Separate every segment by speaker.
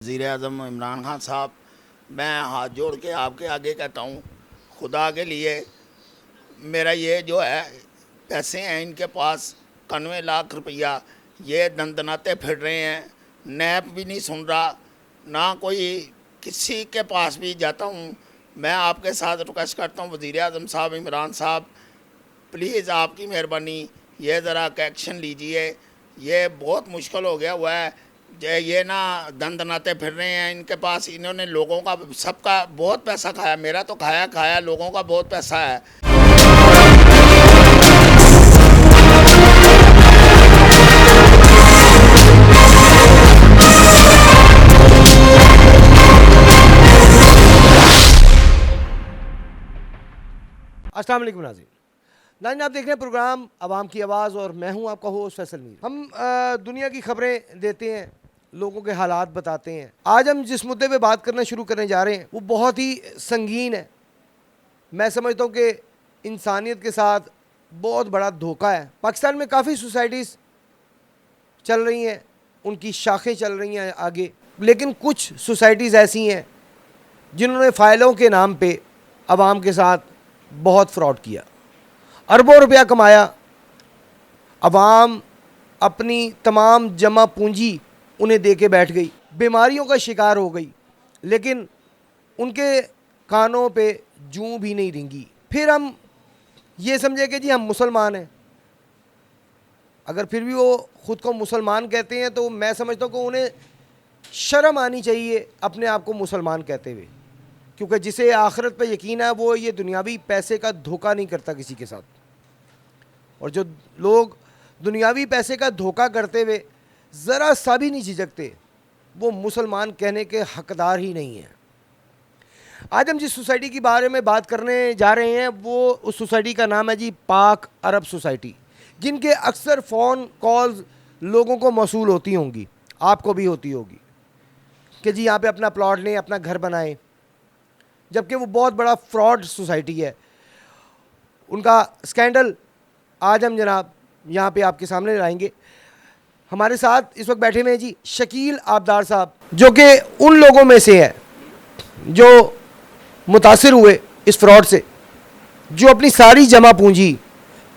Speaker 1: वज़ीर-ए-आज़म इमरान खान साहब, मैं हाथ जोड़ के आपके आगे कहता हूँ, खुदा के लिए मेरा ये जो है पैसे हैं इनके पास 91 लाख रुपया, ये दंदनाते फिर रहे हैं, नैप भी नहीं सुन रहा, ना कोई किसी के पास भी जाता हूँ। मैं आपके साथ रिक्वेस्ट करता हूँ वज़ीर-ए-आज़म साहब, इमरान साहब, प्लीज़ आपकी मेहरबानी ये ज़रा एक्शन लीजिए। ये बहुत मुश्किल हो गया हुआ है, ये ना दंदनाते फिर रहे हैं इनके पास। इन्होंने लोगों का सबका बहुत पैसा खाया, मेरा तो खाया खाया, लोगों का बहुत पैसा है।
Speaker 2: अस्सलाम वालेकुम नाज़रीन। नाज़रीन, आप देख रहे हैं प्रोग्राम आवाम की आवाज़ और मैं हूं आपका होस्ट फैसल मीर। हम दुनिया की खबरें देते हैं, लोगों के हालात बताते हैं। आज हम जिस मुद्दे पे बात करना शुरू करने जा रहे हैं वो बहुत ही संगीन है। मैं समझता हूँ कि इंसानियत के साथ बहुत बड़ा धोखा है। पाकिस्तान में काफ़ी सोसाइटीज़ चल रही हैं, उनकी शाखें चल रही हैं आगे, लेकिन कुछ सोसाइटीज़ ऐसी हैं जिन्होंने फ़ाइलों के नाम पे आवाम के साथ बहुत फ्रॉड किया, अरबों रुपया कमाया। अवाम अपनी तमाम जमा पूंजी उन्हें दे के बैठ गई, बीमारियों का शिकार हो गई, लेकिन उनके कानों पे जूं भी नहीं रेंगी। फिर हम ये समझे कि जी हम मुसलमान हैं। अगर फिर भी वो ख़ुद को मुसलमान कहते हैं तो मैं समझता हूँ कि उन्हें शर्म आनी चाहिए अपने आप को मुसलमान कहते हुए, क्योंकि जिसे आखिरत पे यकीन है वो ये दुनियावी पैसे का धोखा नहीं करता किसी के साथ। और जो लोग दुनियावी पैसे का धोखा करते हुए ज़रा सा भी नहीं झिझकते, वो मुसलमान कहने के हकदार ही नहीं हैं। आज हम जिस सोसाइटी के बारे में बात करने जा रहे हैं वो उस सोसाइटी का नाम है जी पाक अरब सोसाइटी, जिनके अक्सर फ़ोन कॉल्स लोगों को मौसूल होती होंगी, आपको भी होती होगी, कि जी यहाँ पे अपना प्लॉट लें, अपना घर बनाएं, जबकि वो बहुत बड़ा फ्रॉड सोसाइटी है। उनका स्कैंडल आज हम जनाब यहाँ पे आपके सामने लाएंगे। हमारे साथ इस वक्त बैठे हुए हैं जी शकील आबदार साहब, जो कि उन लोगों में से है जो मुतासिर हुए इस फ्रॉड से, जो अपनी सारी जमा पूंजी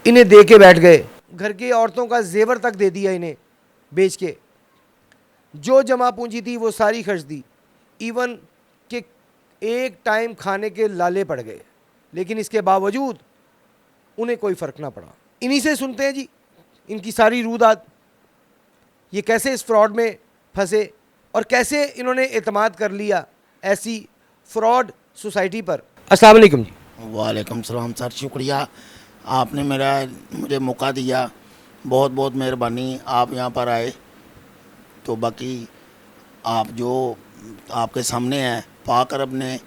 Speaker 2: इन्हें दे के बैठ गए, घर की औरतों का जेवर तक दे दिया इन्हें बेच के, जो जमा पूंजी थी वो सारी खर्च दी, इवन कि एक टाइम खाने के लाले पड़ गए, लेकिन इसके बावजूद उन्हें कोई फ़र्क ना पड़ा। इन्हीं से सुनते हैं जी इनकी सारी रूदात, ये कैसे इस फ्रॉड में फंसे और कैसे इन्होंने एतमाद कर लिया ऐसी फ्रॉड सोसाइटी पर। अस्सलाम वालेकुम जी।
Speaker 1: वालेकुम सलाम सर, शुक्रिया आपने मुझे मौका दिया, बहुत बहुत मेहरबानी आप यहाँ पर आए। तो बाकी आप जो आपके सामने है, पाक अरब ने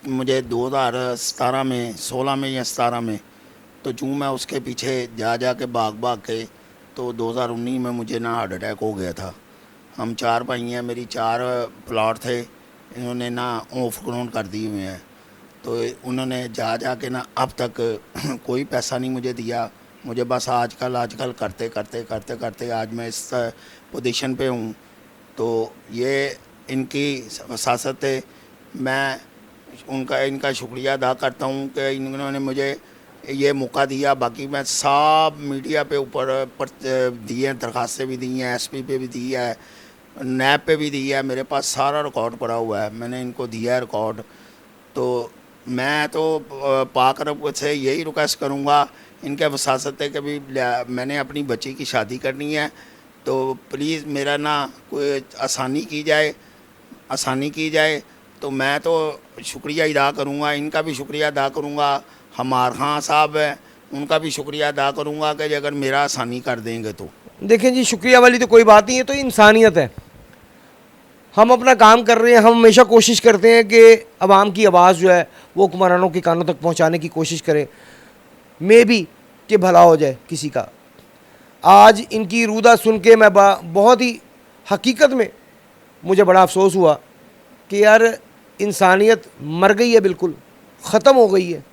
Speaker 1: मुझे 2017 में 16 में या 17 में, तो जूँ मैं उसके पीछे जा के भाग के, तो 2019 में मुझे ना हार्ट अटैक हो गया था। हम 4 भाई हैं, मेरी 4 प्लॉट थे, इन्होंने ना ऑफ ग्राउंड कर दिए हुए हैं। तो उन्होंने जा के ना अब तक कोई पैसा नहीं मुझे दिया। मुझे बस आजकल करते आज मैं इस पोजीशन पे हूँ। तो ये इनकी वसासत है, मैं इनका शुक्रिया अदा करता हूँ कि इन्होंने मुझे ये मौका दिया। बाकी मैं सब मीडिया पे ऊपर दिए हैं, दरखास्तें भी दी हैं, एसपी पे भी दी है, नैब पे भी दी है, मेरे पास सारा रिकॉर्ड पड़ा हुआ है, मैंने इनको दिया है रिकॉर्ड। तो मैं तो पाक अरब से यही रिक्वेस्ट करूँगा, इनके वसासत है कि भी मैंने अपनी बच्ची की शादी करनी है, तो प्लीज़ मेरा ना कोई आसानी की जाए। तो मैं तो शुक्रिया अदा करूँगा, इनका भी शुक्रिया अदा करूँगा, हमार खां साहब हैं उनका भी शुक्रिया अदा करूँगा कि अगर मेरा आसानी कर देंगे तो।
Speaker 2: देखें जी, शुक्रिया वाली तो कोई बात नहीं है, तो इंसानियत है। हम अपना काम कर रहे हैं, हम हमेशा कोशिश करते हैं कि आवाम की आवाज़ जो है वो हुक्मरानों के कानों तक पहुंचाने की कोशिश करें, मे भी कि भला हो जाए किसी का। आज इनकी रूदा सुन के मैं बहुत ही हकीकत में मुझे बड़ा अफसोस हुआ कि यार इंसानियत मर गई है, बिल्कुल ख़त्म हो गई है।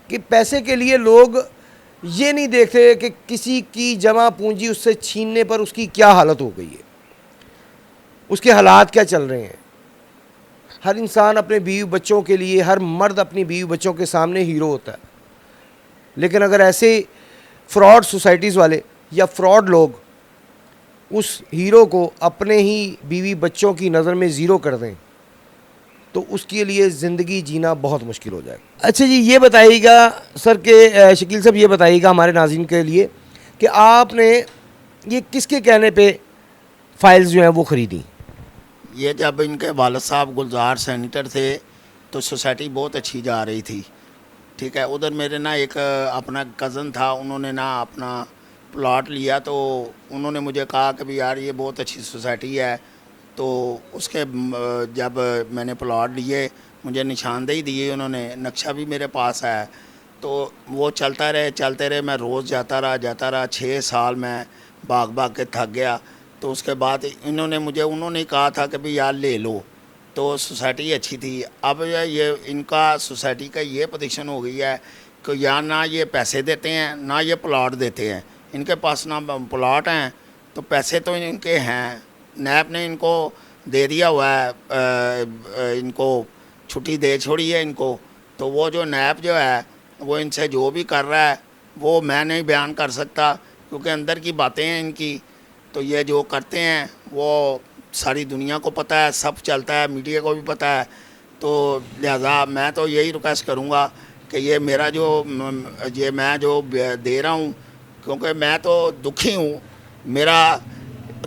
Speaker 2: कि पैसे के लिए लोग ये नहीं देखते कि किसी की जमा पूंजी उससे छीनने पर उसकी क्या हालत हो गई है। उसके हालात क्या चल रहे हैं। हर इंसान अपने बीवी बच्चों के लिए, हर मर्द अपनी बीवी बच्चों के सामने हीरो होता है, लेकिन अगर ऐसे फ्रॉड सोसाइटीज़ वाले या फ्रॉड लोग उस हीरो को अपने ही बीवी बच्चों की नज़र में ज़ीरो कर दें तो उसके लिए ज़िंदगी जीना बहुत मुश्किल हो जाएगा। अच्छा जी, ये बताइएगा सर के शकील साहब, ये बताइएगा हमारे नाज़रीन के लिए कि आपने ये किसके कहने पे फाइल्स जो हैं वो ख़रीदी।
Speaker 1: ये जब इनके वालिद साहब गुलजार सैनिटर थे तो सोसाइटी बहुत अच्छी जा रही थी, ठीक है। उधर मेरे ना एक अपना कज़न था, उन्होंने ना अपना प्लॉट लिया, तो उन्होंने मुझे कहा कि भी यार ये बहुत अच्छी सोसाइटी है। तो उसके जब मैंने प्लॉट लिए, मुझे निशानदेही दी उन्होंने, नक्शा भी मेरे पास है। तो वो चलते रहे, मैं रोज़ जाता रहा 6 साल मैं भाग भाग के थक गया। तो उसके बाद उन्होंने कहा था कि भी यार ले लो, तो सोसाइटी अच्छी थी। अब ये इनका सोसाइटी का ये पोजीशन हो गई है कि या ना ये पैसे देते हैं ना ये प्लॉट देते हैं। इनके पास ना प्लॉट हैं तो पैसे तो इनके हैं, नैब ने इनको दे दिया हुआ है, इनको छुट्टी दे छोड़ी है इनको। तो वो जो नैब जो है वो इनसे जो भी कर रहा है वो मैं नहीं बयान कर सकता, क्योंकि अंदर की बातें हैं इनकी। तो ये जो करते हैं वो सारी दुनिया को पता है, सब चलता है, मीडिया को भी पता है। तो लिहाजा मैं तो यही रिक्वेस्ट करूँगा कि ये मेरा जो ये मैं जो दे रहा हूँ, क्योंकि मैं तो दुखी हूँ, मेरा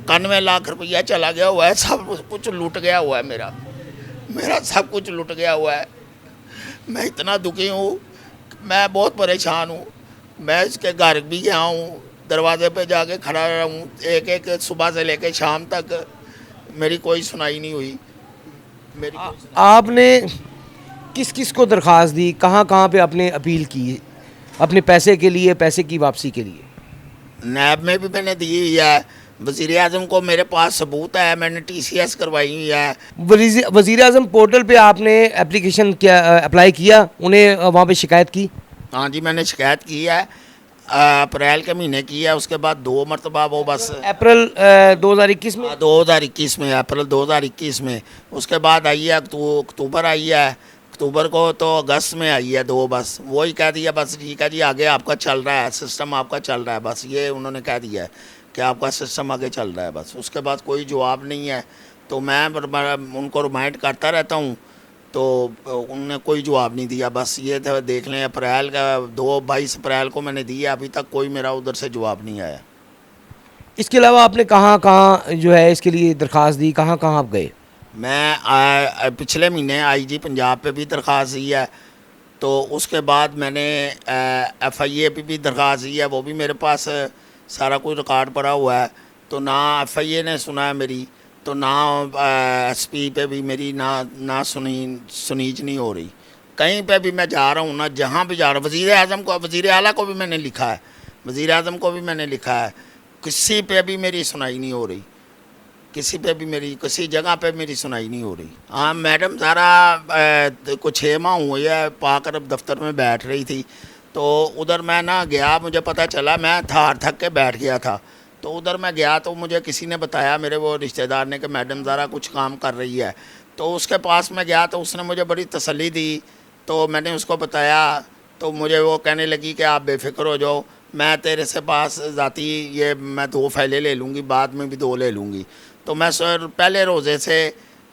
Speaker 1: 91 लाख रुपया चला गया हुआ है, सब कुछ लूट गया हुआ है, मेरा सब कुछ लूट गया हुआ है। मैं इतना दुखी हूँ, मैं बहुत परेशान हूँ। मैं इसके घर भी गया हूँ, दरवाजे पे जाके खड़ा रहा हूँ, एक सुबह से लेकर शाम तक, मेरी कोई सुनाई नहीं हुई।
Speaker 2: आपने किस किस को दरख्वास्त दी, कहाँ कहाँ पे आपने अपील की अपने पैसे के लिए, पैसे की वापसी के लिए।
Speaker 1: नैब में भी मैंने दी हुई है, वज़ीर आज़म को मेरे पास सबूत है, मैंने TCS करवाई हुई है।
Speaker 2: वज़ीर आज़म पोर्टल पे आपने एप्लीकेशन क्या अप्लाई किया, उन्हें वहाँ पे शिकायत की।
Speaker 1: हाँ जी, मैंने शिकायत की है, अप्रैल के महीने की है। उसके बाद 2 मरतबा वो बस
Speaker 2: अप्रैल 2021 में
Speaker 1: 2021 में, अप्रैल 2021 में। उसके बाद आई है अक्टूबर आई है, अक्टूबर को तो अगस्त में आई है 2, बस वही कह दिया बस ठीक है जी आगे आपका चल रहा है, सिस्टम आपका चल रहा है, बस ये उन्होंने कह दिया है कि आपका सिस्टम आगे चल रहा है, बस। उसके बाद कोई जवाब नहीं है। तो मैं उनको रिमाइंड करता रहता हूँ, तो उन्होंने कोई जवाब नहीं दिया। बस ये था, देख लें अप्रैल का 22 अप्रैल को मैंने दिया, अभी तक कोई मेरा उधर से जवाब नहीं आया।
Speaker 2: इसके अलावा आपने कहाँ कहाँ जो है इसके लिए दरख्वास्त दी, कहाँ कहाँ आप गए।
Speaker 1: मैं पिछले महीने IG पंजाब पे भी दरख्वास्त दी है। तो उसके बाद मैंने FIA पे भी दरख्वास्त दी है, वो भी मेरे पास सारा कुछ रिकॉर्ड पड़ा हुआ है। तो ना FIA ने सुना है मेरी, तो ना SP पे भी मेरी ना सुनीज नहीं हो रही। कहीं पे भी मैं जा रहा हूँ ना, जहाँ भी जा रहा हूँ, वज़ीर आला को भी मैंने लिखा है, वज़ीर आज़म को भी मैंने लिखा है, किसी पे भी मेरी सुनाई नहीं हो रही, किसी पे भी मेरी किसी जगह पे मेरी सुनाई नहीं हो रही। हाँ मैडम, सारा कुछ 6 माह हुए है पाक अरब दफ्तर में बैठ रही थी। तो उधर मैं ना गया, मुझे पता चला, मैं थक के बैठ गया था। तो उधर मैं गया तो मुझे किसी ने बताया, मेरे वो रिश्तेदार ने, कि मैडम ज़रा कुछ काम कर रही है। तो उसके पास मैं गया तो उसने मुझे बड़ी तसल्ली दी। तो मैंने उसको बताया, तो मुझे वो कहने लगी कि आप बेफिक्र हो जाओ, मैं तेरे से पास ज़ाती ये मैं 2 फाइलें ले लूँगी, बाद में भी 2 ले लूँगी। तो मैं सर पहले रोज़े से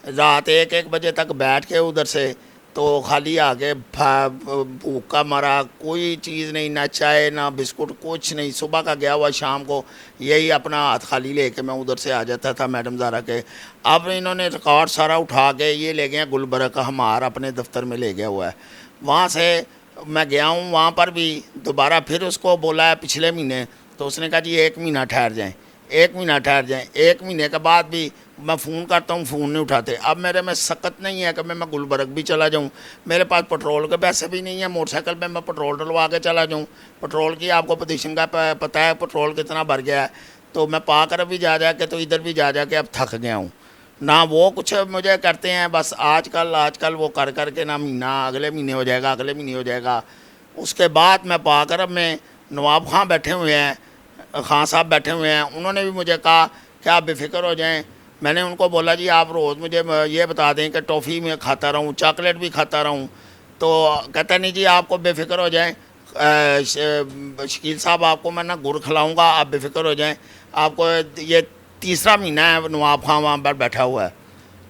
Speaker 1: रात 1 बजे तक बैठ के उधर से तो खाली आके भूखा मरा, कोई चीज़ नहीं, ना चाय ना बिस्कुट, कुछ नहीं। सुबह का गया हुआ, शाम को यही अपना हाथ खाली लेके मैं उधर से आ जाता था मैडम ज़ारा के। अब इन्होंने रिकॉर्ड सारा उठा के ये ले गए गुलबर्ग का हमार अपने दफ्तर में ले गया हुआ है। वहाँ से मैं गया हूँ, वहाँ पर भी दोबारा फिर उसको बोला है पिछले महीने, तो उसने कहा जी 1 महीना ठहर जाएँ, 1 महीना ठहर जाएँ। 1 महीने के बाद भी मैं फ़ोन करता हूँ, फ़ोन नहीं उठाते। अब मेरे में सकत नहीं है कि मैं गुलबर्ग भी चला जाऊँ, मेरे पास पेट्रोल के पैसे भी नहीं है, मोटरसाइकिल पे मैं पेट्रोल डलवा के चला जाऊँ। पेट्रोल की आपको पोजीशन का पता है, पेट्रोल कितना भर गया है। तो मैं पाक अरब भी जा के, तो इधर भी जा के अब थक गया हूँ। ना वो कुछ मुझे करते हैं, बस आजकल वो कर के ना महीना अगले महीने हो जाएगा, अगले महीने हो जाएगा। उसके बाद मैं पाक अरब में नवाब खां बैठे हुए हैं, खां साहब बैठे हुए हैं, उन्होंने भी मुझे कहा कि आप बेफिक्र हो जाएं, मैंने उनको बोला जी आप रोज़ मुझे ये बता दें कि टॉफ़ी में खाता रहूँ, चॉकलेट भी खाता रहूँ। तो कहता नहीं जी आपको बेफिक्र हो जाएं, शकील साहब आपको मैं ना गुड़ खिलाऊँगा, आप बेफिक्र हो जाएं। आपको ये तीसरा महीना है नवाब खां वहाँ पर बैठा हुआ है,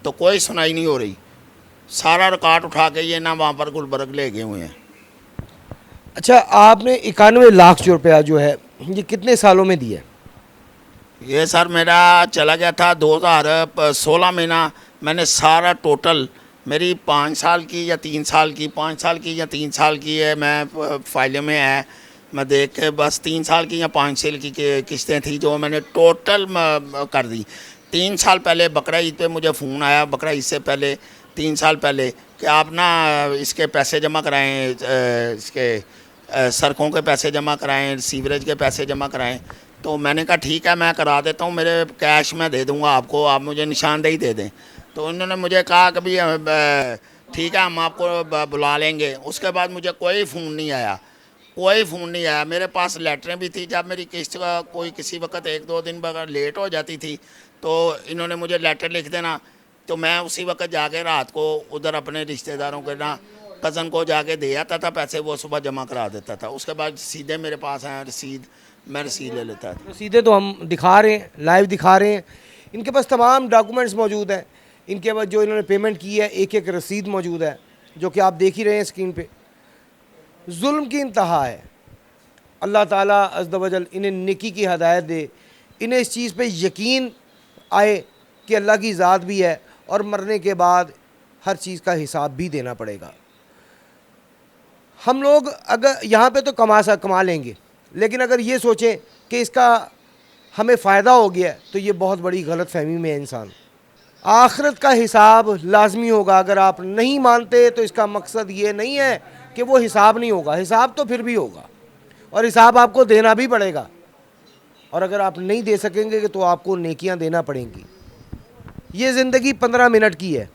Speaker 1: तो कोई सुनाई नहीं हो रही। सारा रिकॉर्ड उठा के ये ना वहाँ पर गुलबर्ग ले गए हुए हैं।
Speaker 2: अच्छा, आपने 91 लाख जो रुपया जो है ये कितने सालों में दिया?
Speaker 1: ये सर मेरा चला गया था 2016 में ना। मैंने सारा टोटल मेरी 5 साल की या 3 साल की, 5 साल की या 3 साल की है, मैं फाइलों में है, मैं देख के बस 3 साल की या 5 साल की किस्तें थी जो मैंने टोटल कर दी। 3 साल पहले बकरा ईद पे मुझे फ़ोन आया, बकरा ईद से पहले 3 साल पहले, कि आप ना इसके पैसे जमा कराएँ, इसके सड़कों के पैसे जमा कराएँ, सीवरेज के पैसे जमा कराएँ। तो मैंने कहा ठीक है मैं करा देता हूँ, मेरे कैश में दे दूँगा आपको, आप मुझे निशानदेही दे दें। तो उन्होंने मुझे कहा कि भाई ठीक है हम आपको बुला लेंगे। उसके बाद मुझे कोई फ़ोन नहीं आया, कोई फ़ोन नहीं आया। मेरे पास लेटरें भी थी, जब मेरी किस्त का कोई किसी वक्त 1-2 दिन बगैर लेट हो जाती थी तो इन्होंने मुझे लेटर लिख देना, तो मैं उसी वक्त जाके रात को उधर अपने रिश्तेदारों के ना कज़न को जाके दे आता था पैसे, वो सुबह जमा करा देता था। उसके बाद सीधे मेरे पास आया रसीद, मैं रसीद ले लेता था।
Speaker 2: रसीदें तो हम दिखा रहे हैं, लाइव दिखा रहे हैं, इनके पास तमाम डॉक्यूमेंट्स मौजूद हैं। इनके पास जो इन्होंने पेमेंट की है एक एक रसीद मौजूद है, जो कि आप देख ही रहे हैं स्क्रीन पे। जुल्म की इंतहा है। अल्लाह ताला अज़्ज़ व जल इन्हें नेकी की हदायत दे, इन्हें इस चीज़ पे यकीन आए कि अल्लाह की ज़ात भी है और मरने के बाद हर चीज़ का हिसाब भी देना पड़ेगा। हम लोग अगर यहाँ पे तो कमा लेंगे, लेकिन अगर ये सोचें कि इसका हमें फ़ायदा हो गया तो ये बहुत बड़ी गलत फहमी में है इंसान। आखिरत का हिसाब लाजमी होगा। अगर आप नहीं मानते तो इसका मकसद ये नहीं है कि वो हिसाब नहीं होगा, हिसाब तो फिर भी होगा और हिसाब आपको देना भी पड़ेगा। और अगर आप नहीं दे सकेंगे तो आपको नेकियां देना पड़ेंगी। ये ज़िंदगी 15 मिनट की है।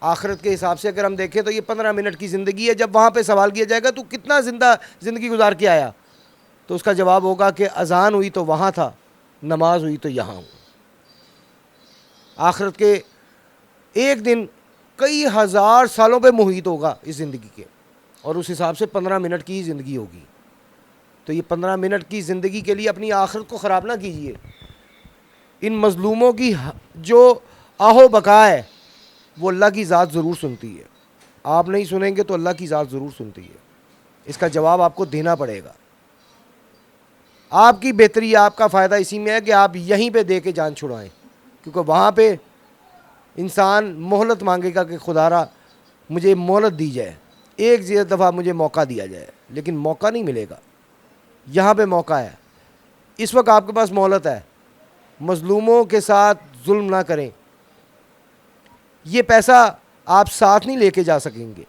Speaker 2: आखिरत के हिसाब से अगर हम देखें तो ये 15 मिनट की ज़िंदगी है। जब वहाँ पे सवाल किया जाएगा तो कितना ज़िंदगी गुजार के आया, तो उसका जवाब होगा कि अजान हुई तो वहाँ था, नमाज हुई तो यहाँ हूँ। आखिरत के एक दिन कई हज़ार सालों पे मुहित होगा इस ज़िंदगी के, और उस हिसाब से 15 मिनट की ही ज़िंदगी होगी। तो ये 15 मिनट की ज़िंदगी के लिए अपनी आखिरत को ख़राब ना कीजिए। इन मज़लूमों की जो आहो बका है वो अल्लाह की ज़ात ज़रूर सुनती है। आप नहीं सुनेंगे तो अल्लाह की ज़ात ज़रूर सुनती है। इसका जवाब आपको देना पड़ेगा। आपकी बेहतरी, आपका फ़ायदा इसी में है कि आप यहीं पे दे के जान छुड़ाएं, क्योंकि वहाँ पे इंसान मोहलत मांगेगा कि खुदारा मुझे मोहलत दी जाए, एक दफ़ा मुझे मौका दिया जाए, लेकिन मौका नहीं मिलेगा। यहाँ पे मौका है, इस वक्त आपके पास मोहलत है। मज़लूमों के साथ जुल्म ना करें। ये पैसा आप साथ नहीं लेके जा सकेंगे।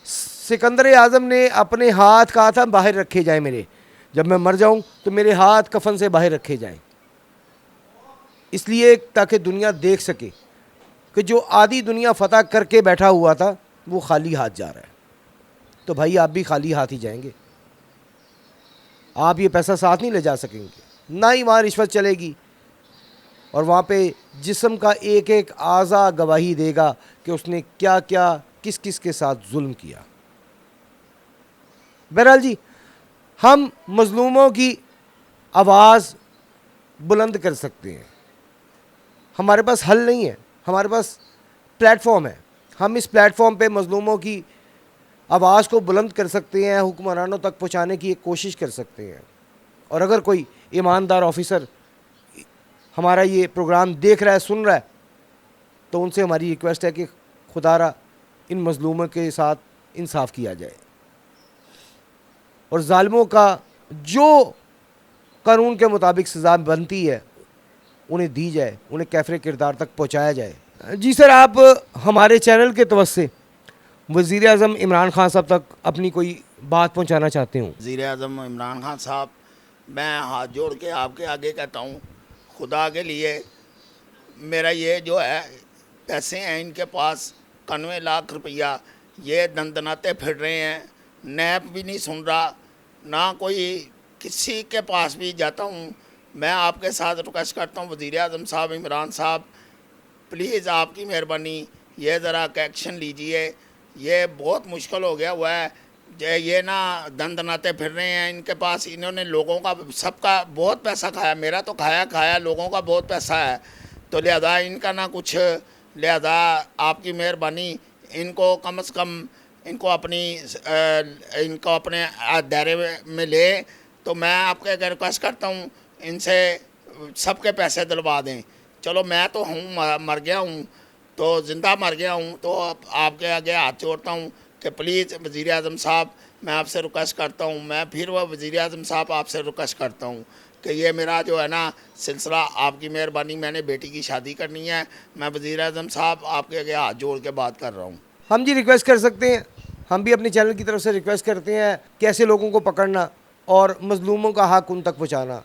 Speaker 2: सिकंदर आज़म ने अपने हाथ कहा था बाहर रखे जाएं मेरे, जब मैं मर जाऊं तो मेरे हाथ कफन से बाहर रखे जाएं, इसलिए ताकि दुनिया देख सके कि जो आधी दुनिया फतह करके बैठा हुआ था वो खाली हाथ जा रहा है। तो भाई आप भी खाली हाथ ही जाएंगे। आप ये पैसा साथ नहीं ले जा सकेंगे, ना ही वहाँ रिश्वत चलेगी, और वहाँ पे जिस्म का एक एक आज़ा गवाही देगा कि उसने क्या क्या किस किस के साथ जुल्म किया। बहरहाल जी, हम मज़लूमों की आवाज़ बुलंद कर सकते हैं। हमारे पास हल नहीं है, हमारे पास प्लेटफॉर्म है। हम इस प्लेटफॉर्म पे मज़लूमों की आवाज़ को बुलंद कर सकते हैं, हुक्मरानों तक पहुँचाने की एक कोशिश कर सकते हैं। और अगर कोई ईमानदार ऑफिसर हमारा ये प्रोग्राम देख रहा है, सुन रहा है, तो उनसे हमारी रिक्वेस्ट है कि खुदारा इन मज़लूमों के साथ इंसाफ किया जाए और ज़ालिमों का जो कानून के मुताबिक सज़ा बनती है उन्हें दी जाए, उन्हें कैफ़रे किरदार तक पहुँचाया जाए। जी सर, आप हमारे चैनल के तवज्जो से वज़ीर आज़म इमरान खान साहब तक अपनी कोई बात पहुँचाना चाहते हूँ।
Speaker 1: वज़ीर आज़म इमरान खान साहब, मैं हाथ जोड़ के आपके आगे कहता हूँ, खुदा के लिए मेरा ये जो है पैसे हैं इनके पास 91 लाख रुपया, ये दंदनाते फिर रहे हैं, नैप भी नहीं सुन रहा, ना कोई किसी के पास भी जाता हूँ मैं आपके साथ रिक्वेस्ट करता हूँ वज़ीर आज़म साहब, इमरान साहब, प्लीज़ आपकी मेहरबानी ये ज़रा एक्शन लीजिए। ये बहुत मुश्किल हो गया हुआ है। ये ना दन दनाते फिर रहे हैं, इनके पास इन्होंने लोगों का सबका बहुत पैसा खाया, मेरा तो खाया, लोगों का बहुत पैसा है। तो लिहाजा इनका ना कुछ, लिहाजा आपकी मेहरबानी इनको कम से कम इनको अपने दायरे में ले। तो मैं आपके रिक्वेस्ट करता हूँ इनसे सबके पैसे दिलवा दें। चलो मैं तो हूँ मर गया हूँ, तो ज़िंदा मर गया हूँ, तो आपके आगे हाथ जोड़ता हूँ कि प्लीज़ वज़ीर आज़म साहब, मैं आपसे रिक्वेस्ट करता हूँ, मैं फिर वह वज़ीर आज़म साहब आपसे रिक्वेस्ट करता हूँ कि ये मेरा जो है ना सिलसिला, आपकी मेहरबानी, मैंने बेटी की शादी करनी है। मैं वज़ीर आज़म साहब आपके आगे हाथ जोड़ के बात कर रहा हूँ।
Speaker 2: हम जी रिक्वेस्ट कर सकते हैं, हम भी अपने चैनल की तरफ से रिक्वेस्ट करते हैं कैसे लोगों को पकड़ना और मज़लूमों का हक़ उन तक पहुँचाना।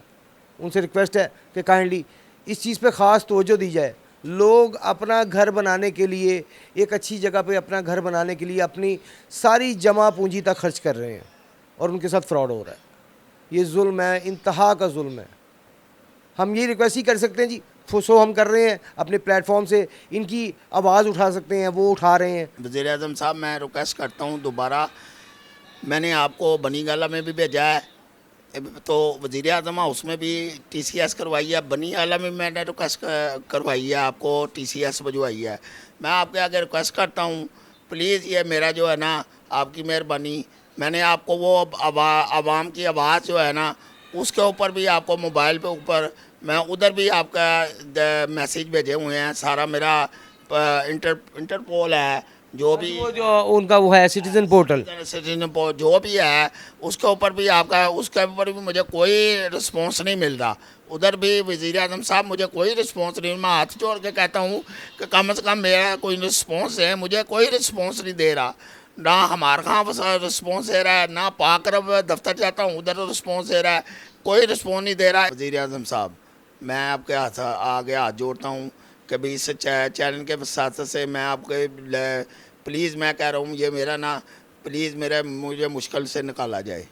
Speaker 2: उनसे रिक्वेस्ट है कि काइंडली इस चीज़ पे ख़ास तवज्जो दी जाए। लोग अपना घर बनाने के लिए, एक अच्छी जगह पे अपना घर बनाने के लिए अपनी सारी जमा पूंजी तक खर्च कर रहे हैं और उनके साथ फ्रॉड हो रहा है। ये जुल्म है, इंतहा का जुल्म है। हम ये रिक्वेस्ट ही कर सकते हैं जी, सो हम कर रहे हैं अपने प्लेटफॉर्म से, इनकी आवाज़ उठा सकते हैं, वो उठा रहे हैं।
Speaker 1: वज़ीर आज़म साहब, मैं रिक्वेस्ट करता हूँ दोबारा, मैंने आपको बनी गाला में भी भेजा है, तो वज़ीर आज़म उसमें भी TCS करवाई है, बनी आला में मैंने रिक्वेस्ट करवाई है, आपको TCS भिजवाई है। मैं आपके आगे रिक्वेस्ट करता हूँ प्लीज़, ये मेरा जो है ना आपकी मेहरबानी, मैंने आपको वो आवाम की आवाज़ जो है ना उसके ऊपर भी आपको मोबाइल पे ऊपर मैं उधर भी आपका मैसेज भेजे हुए हैं। सारा मेरा इंटरपोल है, जो भी
Speaker 2: वो जो उनका वो है सिटीज़न पोर्टल,
Speaker 1: जो भी है उसके ऊपर भी आपका, उसके ऊपर भी मुझे कोई रिस्पॉन्स नहीं मिल रहा। उधर भी वज़ीर आज़म साहब मुझे कोई रिस्पॉन्स नहीं, मैं हाथ जोड़ के कहता हूँ कि कम से कम मेरा कोई रिस्पॉन्स है, मुझे कोई रिस्पॉन्स नहीं दे रहा। ना हमारे कहाँ रिस्पॉन्स दे रहा है, ना पाकरब दफ्तर जाता हूँ उधर रिस्पॉन्स दे रहा है, कोई रिस्पॉन्स नहीं दे रहा है। वज़ीर आज़म साहब, मैं आपके आगे हाथ जोड़ता हूँ कभी इस चैनल के साथ से मैं आपके प्लीज़ मैं कह रहा हूँ ये मेरा ना प्लीज़ मुझे मुश्किल से निकाला जाए।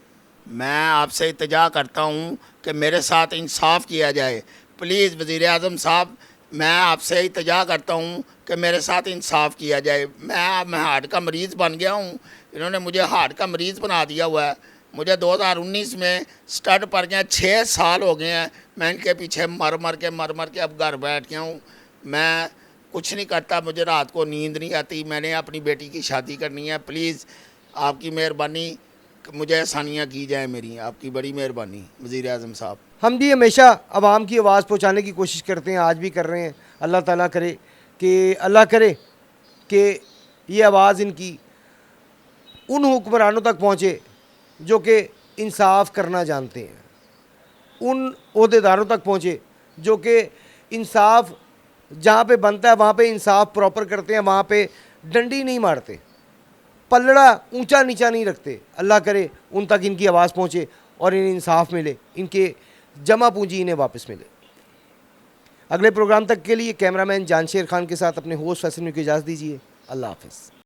Speaker 1: मैं आपसे इल्तिजा करता हूँ कि मेरे साथ इंसाफ किया जाए। प्लीज़ वज़ीर आज़म साहब, मैं आपसे इल्तिजा करता हूँ कि मेरे साथ इंसाफ किया जाए। मैं हार्ट का मरीज़ बन गया हूँ, इन्होंने मुझे हार्ट का मरीज़ बना दिया हुआ है। मुझे 2019 में स्टड पड़ गए, 6 साल हो गए हैं मैं इनके पीछे मर मर के अब घर बैठ गया हूँ। मैं कुछ नहीं करता, मुझे रात को नींद नहीं आती, मैंने अपनी बेटी की शादी करनी है। प्लीज़ आपकी मेहरबानी, मुझे आसानियाँ की जाए मेरी, आपकी बड़ी मेहरबानी वज़ीर आज़म साहब।
Speaker 2: हम भी हमेशा आवाम की आवाज़ पहुँचाने की कोशिश करते हैं, आज भी कर रहे हैं। अल्लाह ताला करे कि ये आवाज़ इनकी उन हुक्मरानों तक पहुँचे जो कि इंसाफ करना जानते हैं, उन ओहदेदारों तक पहुँचे जो कि इंसाफ जहाँ पे बनता है वहाँ पे इंसाफ प्रॉपर करते हैं, वहाँ पे डंडी नहीं मारते, पलड़ा ऊंचा नीचा नहीं रखते। अल्लाह करे उन तक इनकी आवाज़ पहुँचे और इन्हें इंसाफ मिले, इनके जमा पूंजी इन्हें वापस मिले। अगले प्रोग्राम तक के लिए कैमरामैन जानशेर खान के साथ अपने होस्ट फैसल में की इजाज़त दीजिए। अल्लाह हाफ़िज़।